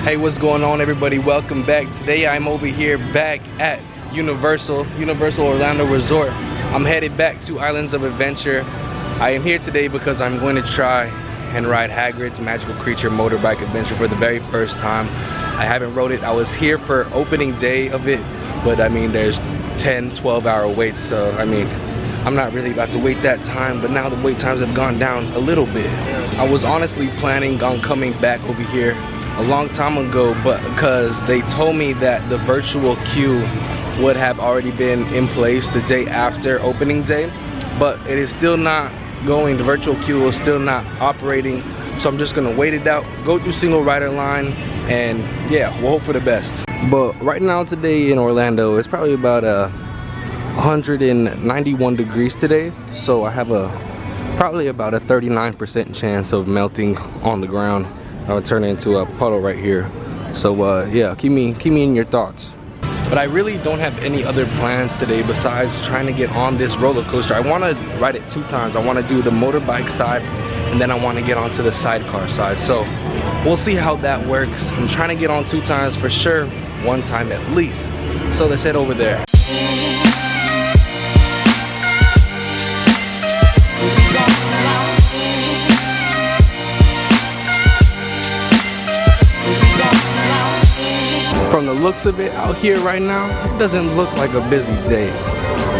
Hey, what's going on, everybody? Welcome back. Today I'm over here back at Universal Orlando Resort. I'm headed back to Islands of Adventure. I am here today because I'm going to try and ride Hagrid's Magical Creature Motorbike Adventure for the very first time. I haven't rode it. I was here for opening day of it, but I mean there's 10-12 hour waits, so I mean I'm not really about to wait that time, but now the wait times have gone down a little bit. I was honestly planning on coming back over here a long time ago, but because they told me that the virtual queue would have already been in place the day after opening day, but it is still not going. The virtual queue is still not operating, so I'm just gonna wait it out, go through single rider line, and yeah, we'll hope for the best. But right now today in Orlando, it's probably about 191 degrees today, so I have probably about a 39% chance of melting on the ground. I'll turn it into a puddle right here. So yeah, keep me in your thoughts. But I really don't have any other plans today besides trying to get on this roller coaster. I want to ride it 2 times. I want to do the motorbike side, and then I want to get onto the sidecar side. So we'll see how that works. I'm trying to get on 2 times for sure, 1 time at least. So let's head over there. From the looks of it out here right now, it doesn't look like a busy day,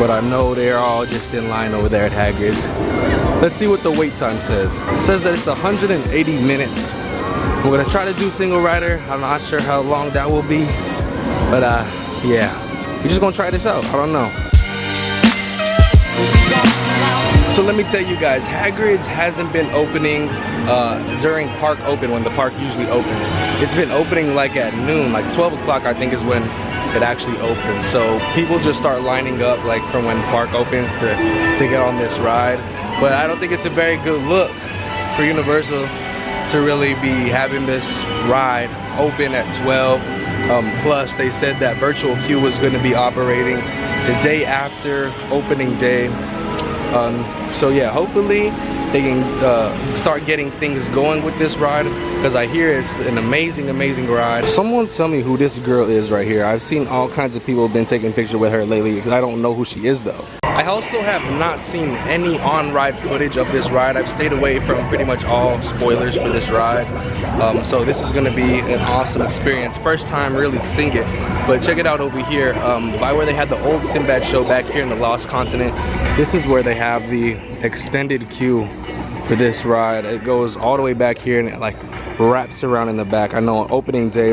but I know they're all just in line over there at Hagrids. Let's see what the wait time says. It says that it's 180 minutes. I'm gonna try to do single rider. I'm not sure how long that will be, but yeah, we're just gonna try this out. I don't know. So let me tell you guys, Hagrid's hasn't been opening during park open, when the park usually opens. It's been opening like at noon, like 12 o'clock I think is when it actually opens. So people just start lining up like from when park opens to get on this ride. But I don't think it's a very good look for Universal to really be having this ride open at 12. Plus they said that virtual queue was going to be operating the day after opening day. So yeah, hopefully they can start getting things going with this ride, because I hear it's an amazing ride. Someone tell me who this girl is right here. I've seen all kinds of people have been taking pictures with her lately. I don't know who she is though. I also have not seen any on-ride footage of this ride. I've stayed away from pretty much all spoilers for this ride. So this is gonna be an awesome experience. First time really seeing it. But check it out over here, by where they had the old Sinbad show back here in the Lost Continent. This is where they have the extended queue for this ride. It goes all the way back here and it like wraps around in the back. I know on opening day,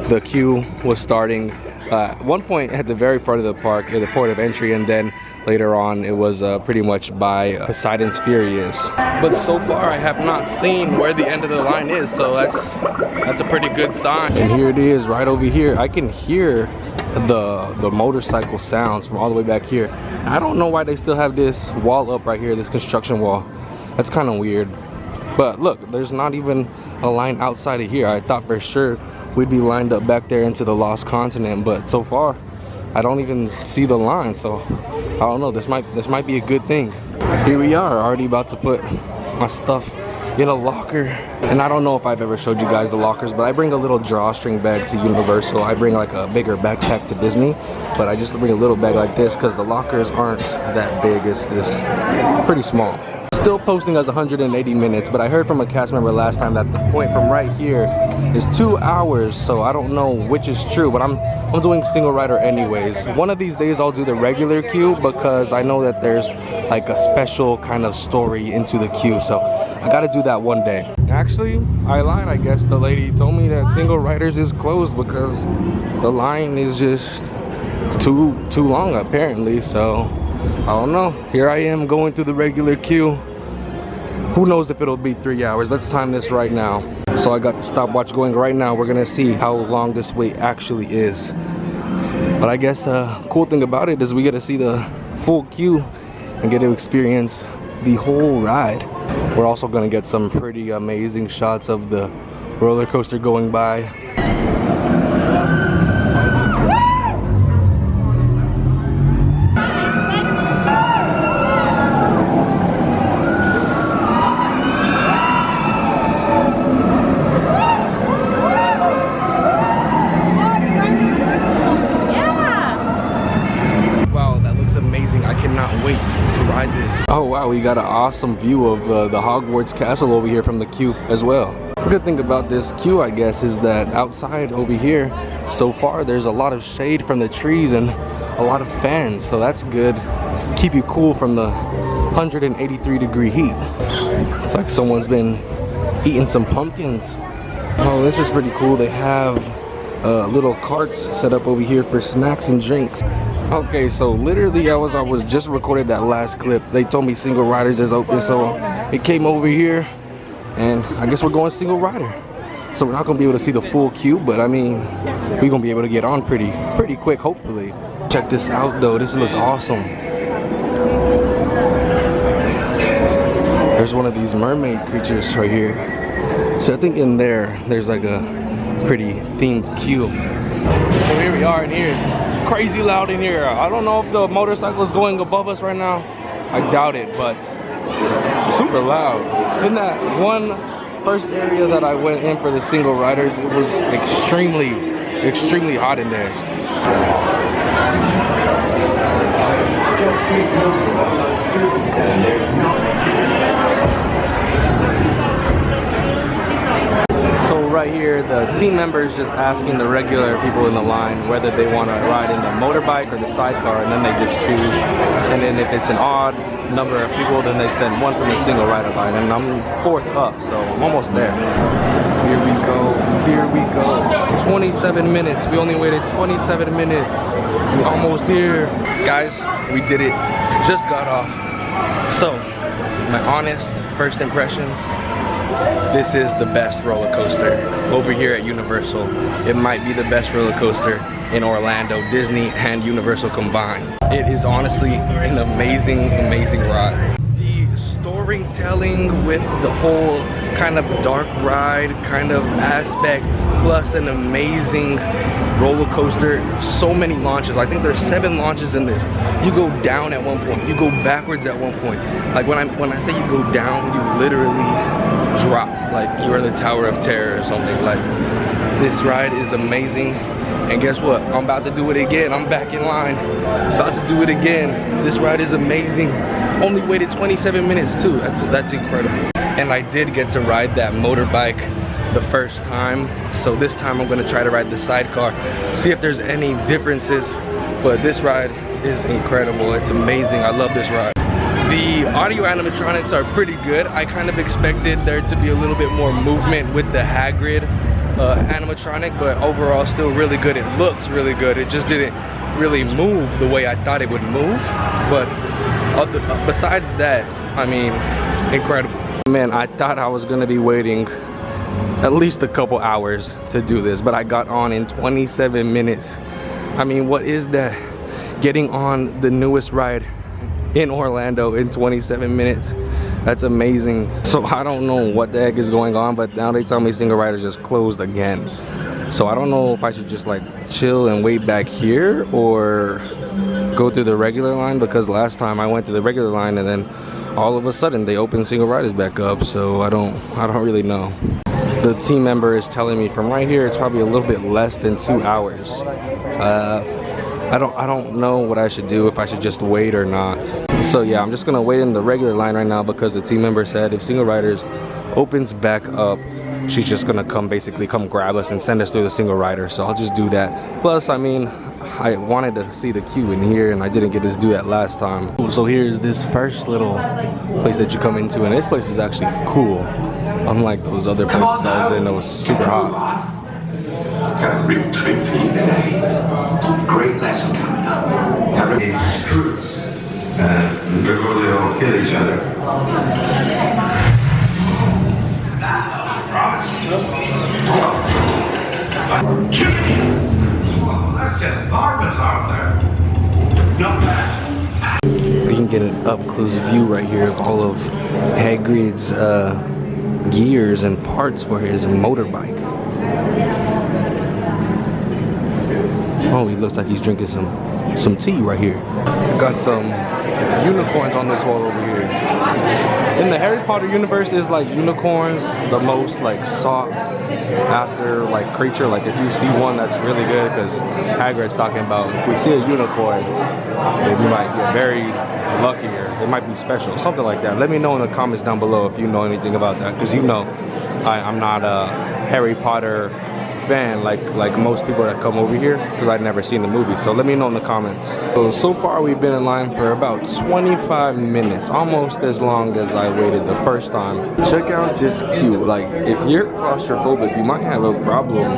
the queue was starting at one point at the very front of the park, at the port of entry, and then later on it was pretty much by Poseidon's Fury is. But so far I have not seen where the end of the line is, so that's a pretty good sign. And here it is right over here. I can hear the motorcycle sounds from all the way back here. I don't know why they still have this wall up right here, this construction wall. That's kind of weird. But look, there's not even a line outside of here. I thought for sure we'd be lined up back there into the Lost Continent, but so far I don't even see the line. So I don't know, this might be a good thing. Here we are, already about to put my stuff in a locker. And I don't know if I've ever showed you guys the lockers, but I bring a little drawstring bag to Universal. I bring like a bigger backpack to Disney, but I just bring a little bag like this because the lockers aren't that big. It's just pretty small. Still posting as 180 minutes, but I heard from a cast member last time that the point from right here is 2 hours, so I don't know which is true, but I'm doing single rider anyways. One of these days I'll do the regular queue because I know that there's like a special kind of story into the queue, so I gotta do that one day. Actually, I lied. I guess the lady told me that single riders is closed because the line is just too long apparently, so I don't know. Here I am going through the regular queue. Who knows if it'll be 3 hours. Let's time this right now. So I got the stopwatch going right now. We're gonna see how long this wait actually is. But I guess cool thing about it is we get to see the full queue and get to experience the whole ride. We're also gonna get some pretty amazing shots of the roller coaster going by. wait to ride this. Oh wow, we got an awesome view of the Hogwarts castle over here from the queue as well. The good thing about this queue, I guess, is that outside over here, so far there's a lot of shade from the trees and a lot of fans, so that's good. Keep you cool from the 183-degree heat. It's like someone's been eating some pumpkins. Oh, this is pretty cool. They have little carts set up over here for snacks and drinks. Okay, so literally I was just recorded that last clip. They told me single riders is open, so it came over here, and I guess we're going single rider. So we're not gonna be able to see the full queue, but I mean, we're gonna be able to get on pretty quick, hopefully. Check this out though, this looks awesome. There's one of these mermaid creatures right here. So I think in there's like a pretty themed queue. So here we are in here. It's crazy loud in here. I don't know if the motorcycle is going above us right now. I doubt it, but it's super loud. In that one first area that I went in for the single riders, it was extremely hot in there. So right here, the team members just asking the regular people in the line whether they want to ride in the motorbike or the sidecar, and then they just choose. And then if it's an odd number of people, then they send one from the single rider line, and I'm fourth up, so I'm almost there. Here we go, here we go. 27 minutes, we only waited 27 minutes. We're almost here. Guys, we did it, just got off. So, my honest first impressions, this is the best roller coaster over here at Universal. It might be the best roller coaster in Orlando, Disney and Universal combined. It is honestly an amazing ride. The storytelling with the whole kind of dark ride kind of aspect, plus an amazing roller coaster. So many launches. I think there's 7 launches in this. You go down at one point, you go backwards at one point. Like when I say you go down, you literally drop, like you're in the Tower of Terror or something. Like, this ride is amazing, and guess what, I'm about to do it again. I'm back in line, about to do it again. This ride is amazing. Only waited 27 minutes too. That's incredible. And I did get to ride that motorbike the first time, so this time I'm going to try to ride the sidecar, see if there's any differences. But this ride is incredible. It's amazing. I love this ride. The audio animatronics are pretty good. I kind of expected there to be a little bit more movement with the Hagrid animatronic, but overall still really good. It looks really good. It just didn't really move the way I thought it would move. But besides that, I mean, incredible. Man, I thought I was gonna be waiting at least a couple hours to do this, but I got on in 27 minutes. I mean, what is that? Getting on the newest ride in Orlando in 27 minutes. That's amazing. So I don't know what the heck is going on, but now they tell me single rider just closed again. So I don't know if I should just like chill and wait back here or go through the regular line, because last time I went to the regular line and then all of a sudden they opened single riders back up. So I don't really know. The team member is telling me from right here it's probably a little bit less than 2 hours. I don't know what I should do, if I should just wait or not. So yeah, I'm just gonna wait in the regular line right now, because the team member said if single riders opens back up, she's just gonna basically come grab us and send us through the single rider. So I'll just do that. Plus, I mean, I wanted to see the queue in here and I didn't get to do that last time. So here's this first little place that you come into, and this place is actually cool. Unlike those other places I was in that was super hot. Got a real treat for you today. Great lesson coming up. Hagrid screws. Before they all kill each other. Promise. Jimmy! Well, that's just marvelous, Arthur. Not bad. We can get an up-close view right here of all of Hagrid's gears and parts for his motorbike. Oh, he looks like he's drinking some tea right here. Got some unicorns on this wall over here. In the Harry Potter universe, is like unicorns the most like sought after like creature? Like if you see one that's really good, because Hagrid's talking about if we see a unicorn, maybe we might get very lucky, or it might be special, something like that. Let me know in the comments down below if you know anything about that, because you know I'm not a Harry Potter fan like most people that come over here, because I've never seen the movie. So let me know in the comments. So far we've been in line for about 25 minutes, almost as long as I waited the first time. Check out this queue. Like if you're claustrophobic, you might have a problem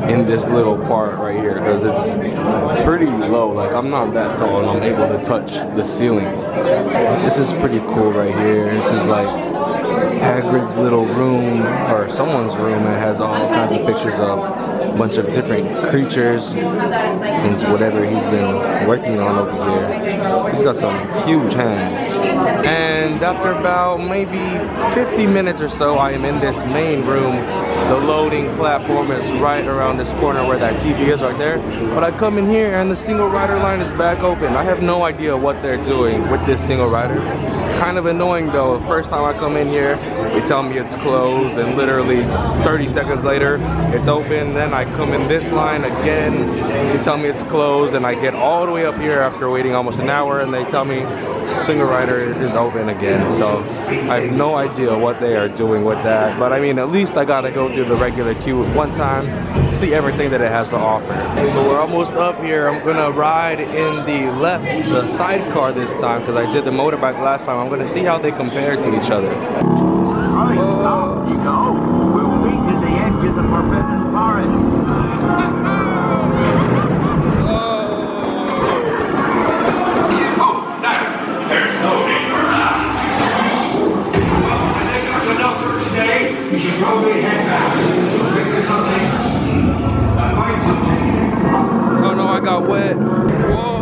in this little part right here, because it's pretty low. Like I'm not that tall and I'm able to touch the ceiling. This is pretty cool right here. This is like Hagrid's little room, or someone's room, and has all kinds of pictures of a bunch of different creatures and whatever he's been working on over here. He's got some huge hands. And after about maybe 50 minutes or so, I am in this main room. The loading platform is right around this corner where that TV is right there. But I come in here and the single rider line is back open. I have no idea what they're doing with this single rider. It's kind of annoying though. First time I come in here, they tell me it's closed, and literally 30 seconds later, it's open. Then I come in this line again, they tell me it's closed, and I get all the way up here after waiting almost an hour, and they tell me single rider is open again. So I have no idea what they are doing with that. But I mean, at least I gotta go through the regular queue one time, see everything that it has to offer. So we're almost up here. I'm gonna ride in the sidecar this time, because I did the motorbike last time. I'm gonna see how they compare to each other. Right, now you go. We'll meet at the edge of the forbidden forest. Oh, no, there's no need for that. Well, I think that's enough for today. You should probably head back. Think of something. Find something. Oh no, I got wet. Whoa.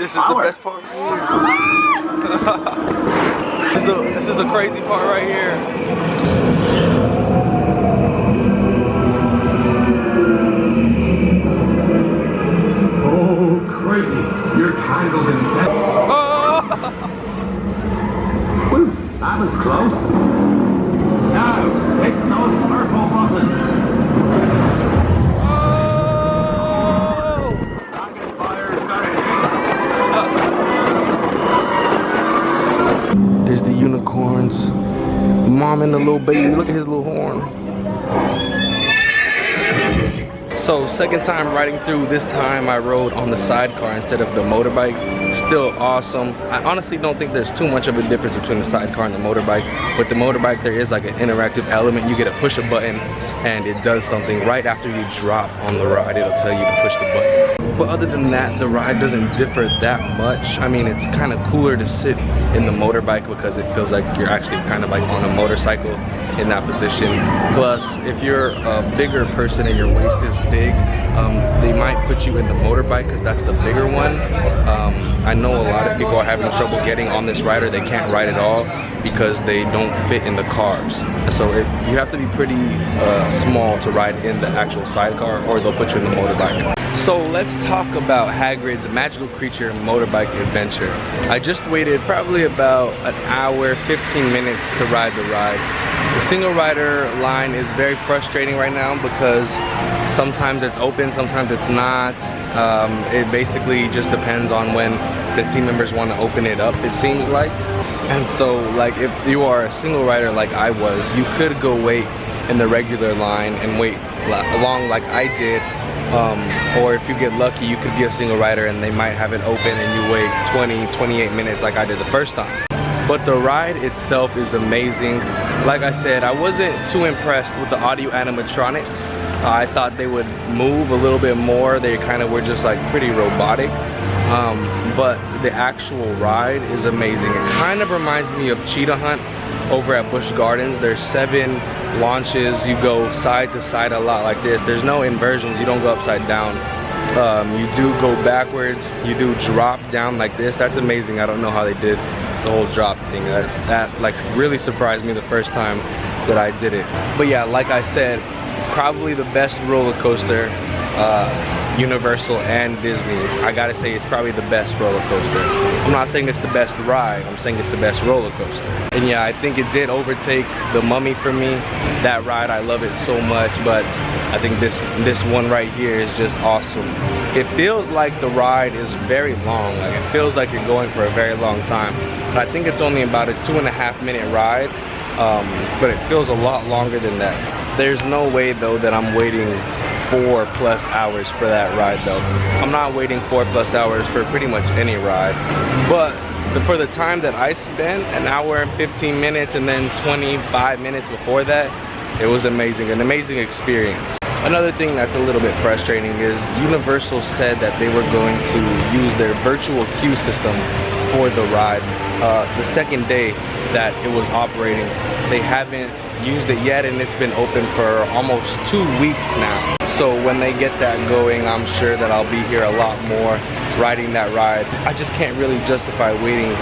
This is the best part. This is a crazy part right here. Oh, crazy. You're tangled in that. Oh. Whew, that was close. Now, hit those purple buttons. There's the unicorns. Mom and the little baby. Look at his little horn. So second time riding through. This time I rode on the sidecar instead of the motorbike. Still awesome. I honestly don't think there's too much of a difference between the sidecar and the motorbike. With the motorbike, there is like an interactive element. You get to push a button and it does something. Right after you drop on the ride, it'll tell you to push the button. But other than that, the ride doesn't differ that much. I mean, it's kind of cooler to sit in the motorbike because it feels like you're actually kind of like on a motorcycle in that position. Plus, if you're a bigger person and your waist is big, they might put you in the motorbike because that's the bigger one. I know a lot of people are having trouble getting on this ride, or they can't ride at all because they don't fit in the cars. So you have to be pretty small to ride in the actual sidecar, or they'll put you in the motorbike. So let's talk about Hagrid's Magical Creature Motorbike Adventure. I just waited probably about an hour, 15 minutes to ride the ride. The single rider line is very frustrating right now because sometimes it's open, sometimes it's not. It basically just depends on when the team members want to open it up, it seems like. And so like if you are a single rider like I was, you could go wait in the regular line and wait along like I did. Or if you get lucky, you could be a single rider and they might have it open and you wait 20-28 minutes like I did the first time. But the ride itself is amazing. Like I said, I wasn't too impressed with the audio animatronics. I thought they would move a little bit more. They kind of were just like pretty robotic. but the actual ride is amazing. It kind of reminds me of Cheetah Hunt over at Busch Gardens. There's 7 launches. You go side to side a lot like this. There's no inversions. You don't go upside down. You do go backwards. You do drop down like this. That's amazing. I don't know how they did the whole drop thing. That like really surprised me the first time that I did it. But yeah, like I said, probably the best roller coaster, Universal and Disney. I gotta say it's probably the best roller coaster. I'm not saying it's the best ride, I'm saying it's the best roller coaster. And yeah, I think it did overtake the Mummy for me. That ride, I love it so much, but I think this one right here is just awesome. It feels like the ride is very long. Like it feels like you're going for a very long time. But I think it's only about a 2.5 minute ride, but it feels a lot longer than that. There's no way though that I'm waiting 4+ hours for that ride though. I'm not waiting 4+ hours for pretty much any ride. But for the time that I spent, an hour and 15 minutes and then 25 minutes before that, it was amazing, an amazing experience. Another thing that's a little bit frustrating is Universal said that they were going to use their virtual queue system for the ride. The second day that it was operating, they haven't used it yet, and it's been open for almost 2 weeks now. So when they get that going, I'm sure that I'll be here a lot more riding that ride. I just can't really justify waiting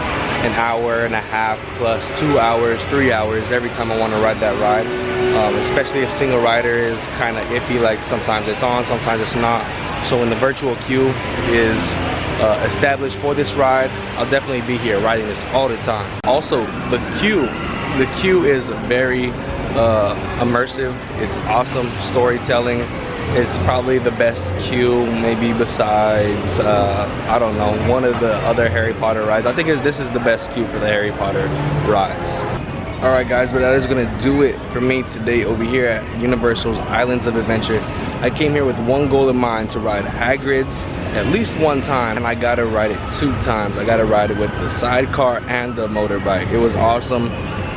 an hour and a half plus 2 hours, 3 hours every time I want to ride that ride. Especially if single rider is kind of iffy, like sometimes it's on, sometimes it's not. So when the virtual queue is established for this ride, I'll definitely be here riding this all the time. Also, the queue is very immersive. It's awesome storytelling. It's probably the best queue, maybe besides, I don't know, one of the other Harry Potter rides. I think this is the best queue for the Harry Potter rides. Alright guys, but that is gonna do it for me today over here at Universal's Islands of Adventure. I came here with one goal in mind, to ride Hagrids at least one time, and I gotta ride it 2 times. I gotta ride it with the sidecar and the motorbike. It was awesome.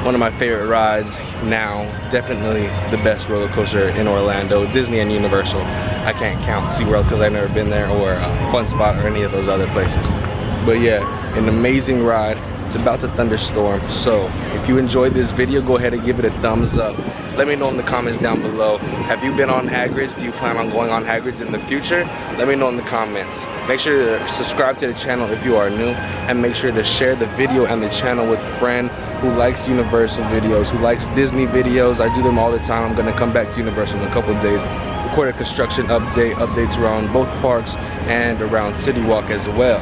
One of my favorite rides now. Definitely the best roller coaster in Orlando, Disney and Universal. I can't count SeaWorld because I've never been there, or Fun Spot or any of those other places. But yeah, an amazing ride. It's about to thunderstorm, so if you enjoyed this video, go ahead and give it a thumbs up. Let me know in the comments down below. Have you been on Hagrids? Do you plan on going on Hagrids in the future? Let me know in the comments. Make sure to subscribe to the channel if you are new, and make sure to share the video and the channel with a friend who likes Universal videos, who likes Disney videos. I do them all the time. I'm gonna come back to Universal in a couple of days, record a construction updates around both parks and around City Walk as well.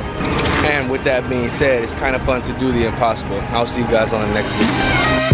And with that being said, it's kind of fun to do the impossible. I'll see you guys on the next video.